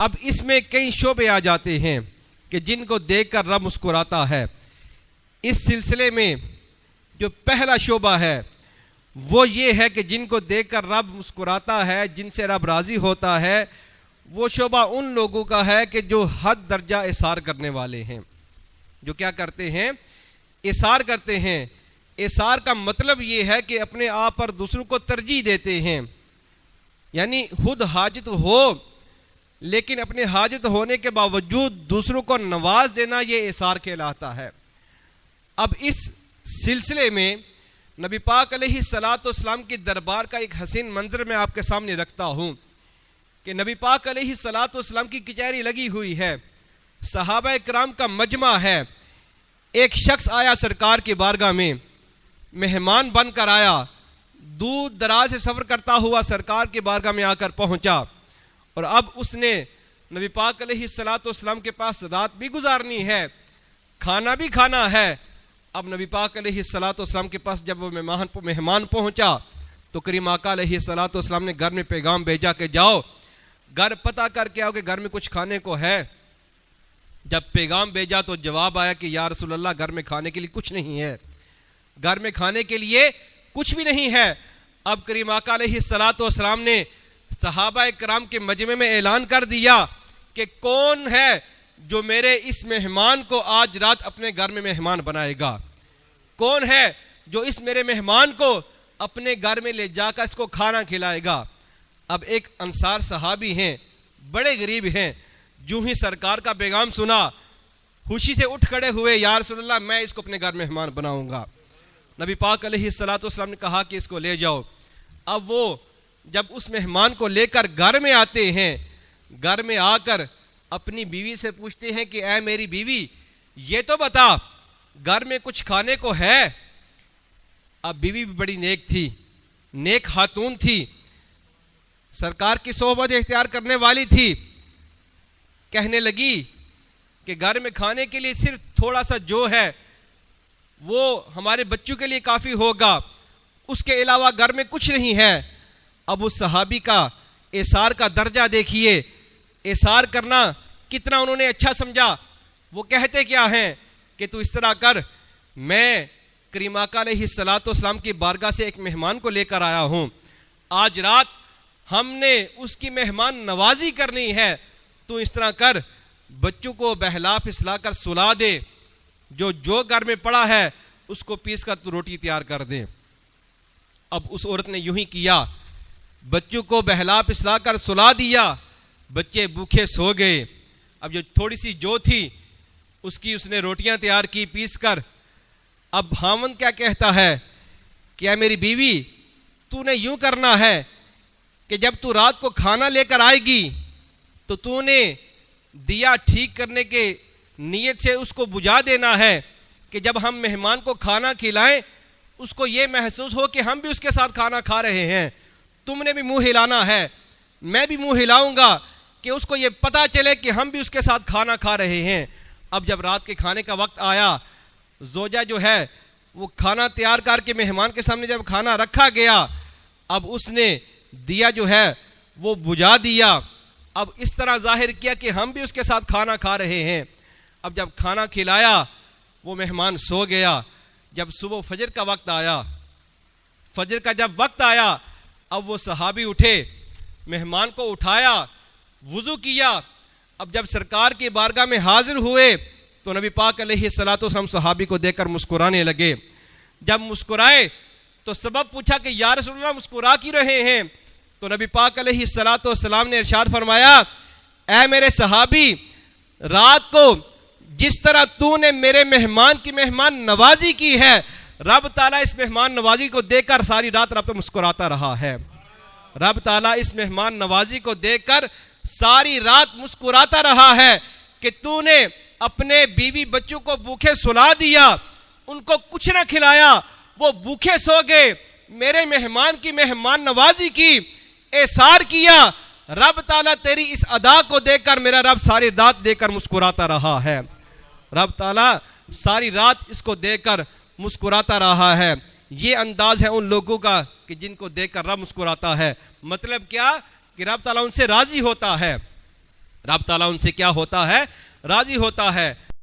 اب اس میں کئی شعبے آ جاتے ہیں کہ جن کو دیکھ کر رب مسکراتا ہے۔ اس سلسلے میں جو پہلا شعبہ ہے وہ یہ ہے کہ جن کو دیکھ کر رب مسکراتا ہے، جن سے رب راضی ہوتا ہے، وہ شعبہ ان لوگوں کا ہے کہ جو حد درجہ اثار کرنے والے ہیں، جو کیا کرتے ہیں؟ اثار کرتے ہیں۔ اثار کا مطلب یہ ہے کہ اپنے آپ پر دوسروں کو ترجیح دیتے ہیں، یعنی خود حاجت ہو لیکن اپنے حاجت ہونے کے باوجود دوسروں کو نواز دینا، یہ اثار کہلاتا ہے۔ اب اس سلسلے میں نبی پاک علیہ الصلاۃ والسلام کی دربار کا ایک حسین منظر میں آپ کے سامنے رکھتا ہوں کہ نبی پاک علیہ الصلاۃ والسلام کی کچہری لگی ہوئی ہے، صحابہ کرام کا مجمع ہے۔ ایک شخص آیا سرکار کی بارگاہ میں، مہمان بن کر آیا، دور دراز سے سفر کرتا ہوا سرکار کی بارگاہ میں آ کر پہنچا، اور اب اس نے نبی پاک علیہ الصلاۃ والسلام کے پاس رات بھی گزارنی ہے، کھانا بھی کھانا ہے۔ اب نبی پاک علیہ الصلاۃ والسلام کے پاس جب وہ مہمان پہنچا تو کریم آقا علیہ الصلاۃ والسلام نے گھر میں پیغام بھیجا کہ جاؤ گھر پتہ کر کے آؤ کہ گھر میں کچھ کھانے کو ہے۔ جب پیغام بھیجا تو جواب آیا کہ یا رسول اللہ گھر میں کھانے کے لیے کچھ نہیں ہے، گھر میں کھانے کے لیے کچھ بھی نہیں ہے۔ اب کریم آقا علیہ الصلاۃ والسلام نے صحابہ کرام کے مجمع میں اعلان کر دیا کہ کون ہے جو میرے اس مہمان کو آج رات اپنے گھر میں مہمان بنائے گا، کون ہے جو اس میرے مہمان کو اپنے گھر میں لے جا کر اس کو کھانا کھلائے گا۔ اب ایک انصار صحابی ہیں، بڑے غریب ہیں، جو ہی سرکار کا پیغام سنا خوشی سے اٹھ کھڑے ہوئے، یا رسول اللہ میں اس کو اپنے گھر مہمان بناؤں گا۔ نبی پاک علیہ الصلاۃ والسلام نے کہا کہ اس کو لے جاؤ۔ اب وہ جب اس مہمان کو لے کر گھر میں آتے ہیں، گھر میں آ کر اپنی بیوی سے پوچھتے ہیں کہ اے میری بیوی یہ تو بتا گھر میں کچھ کھانے کو ہے؟ اب بیوی بھی بڑی نیک تھی، نیک خاتون تھی، سرکار کی صحبت اختیار کرنے والی تھی، کہنے لگی کہ گھر میں کھانے کے لیے صرف تھوڑا سا جو ہے وہ ہمارے بچوں کے لیے کافی ہوگا، اس کے علاوہ گھر میں کچھ نہیں ہے۔ اب اس صحابی کا اثار کا درجہ دیکھیے، اثار کرنا کتنا انہوں نے اچھا سمجھا۔ وہ کہتے کیا ہیں کہ تو اس طرح کر، میں کریم آقا علیہ الصلاۃ والسلام کی بارگاہ سے ایک مہمان کو لے کر آیا ہوں، آج رات ہم نے اس کی مہمان نوازی کرنی ہے، تو اس طرح کر بچوں کو بہلا پھسلا کر سلا دے، جو گھر میں پڑا ہے اس کو پیس کر تو روٹی تیار کر دے۔ اب اس عورت نے یوں ہی کیا، بچوں کو بہلا پھسلا کر سلا دیا، بچے بھوکے سو گئے۔ اب جو تھوڑی سی جو تھی اس نے روٹیاں تیار کی پیس کر۔ اب خاوند کیا کہتا ہے کہ اے میری بیوی تو نے یوں کرنا ہے کہ جب تو رات کو کھانا لے کر آئے گی تو تو نے دیا ٹھیک کرنے کے نیت سے اس کو بجھا دینا ہے کہ جب ہم مہمان کو کھانا کھلائیں اس کو یہ محسوس ہو کہ ہم بھی اس کے ساتھ کھانا کھا رہے ہیں، تم نے بھی منہ ہلانا ہے، میں بھی منہ ہلاؤں گا کہ اس کو یہ پتہ چلے کہ ہم بھی اس کے ساتھ کھانا کھا رہے ہیں۔ اب جب رات کے کھانے کا وقت آیا، زوجہ جو ہے وہ کھانا تیار کر کے مہمان کے سامنے جب کھانا رکھا گیا، اب اس نے دیا جو ہے وہ بجھا دیا، اب اس طرح ظاہر کیا کہ ہم بھی اس کے ساتھ کھانا کھا رہے ہیں۔ اب جب کھانا کھلایا وہ مہمان سو گیا۔ جب صبح فجر کا وقت آیا، فجر کا جب وقت آیا، اب وہ صحابی اٹھے، مہمان کو اٹھایا، وضو کیا۔ اب جب سرکار کی بارگاہ میں حاضر ہوئے تو نبی پاک علیہ الصلاۃ والسلام صحابی کو دیکھ کر مسکرانے لگے۔ جب مسکرائے تو سبب پوچھا کہ یا رسول اللہ مسکرا کی رہے ہیں؟ تو نبی پاک علیہ الصلاۃ والسلام نے ارشاد فرمایا، اے میرے صحابی، رات کو جس طرح تو نے میرے مہمان کی مہمان نوازی کی ہے، رب تعالیٰ اس مہمان نوازی کو دیکھ کر ساری رات رب تو مسکراتا رہا ہے۔ رب تعالیٰ اس مہمان نوازی کو دیکھ کر ساری رات مسکراتا رہا ہے کہ تو نے اپنے بیوی بچوں کو بھوکے سلا دیا، ان کو کچھ نہ کھلایا، وہ بھوکے سو گئے، میرے مہمان کی مہمان نوازی کی، احسار کیا۔ رب تعالیٰ تیری اس ادا کو دیکھ کر میرا رب ساری رات دیکھ کر مسکراتا رہا ہے۔ رب تعالیٰ ساری رات اس کو دیکھ کر مسکراتا رہا ہے۔ یہ انداز ہے ان لوگوں کا کہ جن کو دیکھ کر رب مسکراتا ہے۔ مطلب کیا کہ رب تعالیٰ ان سے راضی ہوتا ہے۔ رب تعالیٰ ان سے کیا ہوتا ہے؟ راضی ہوتا ہے۔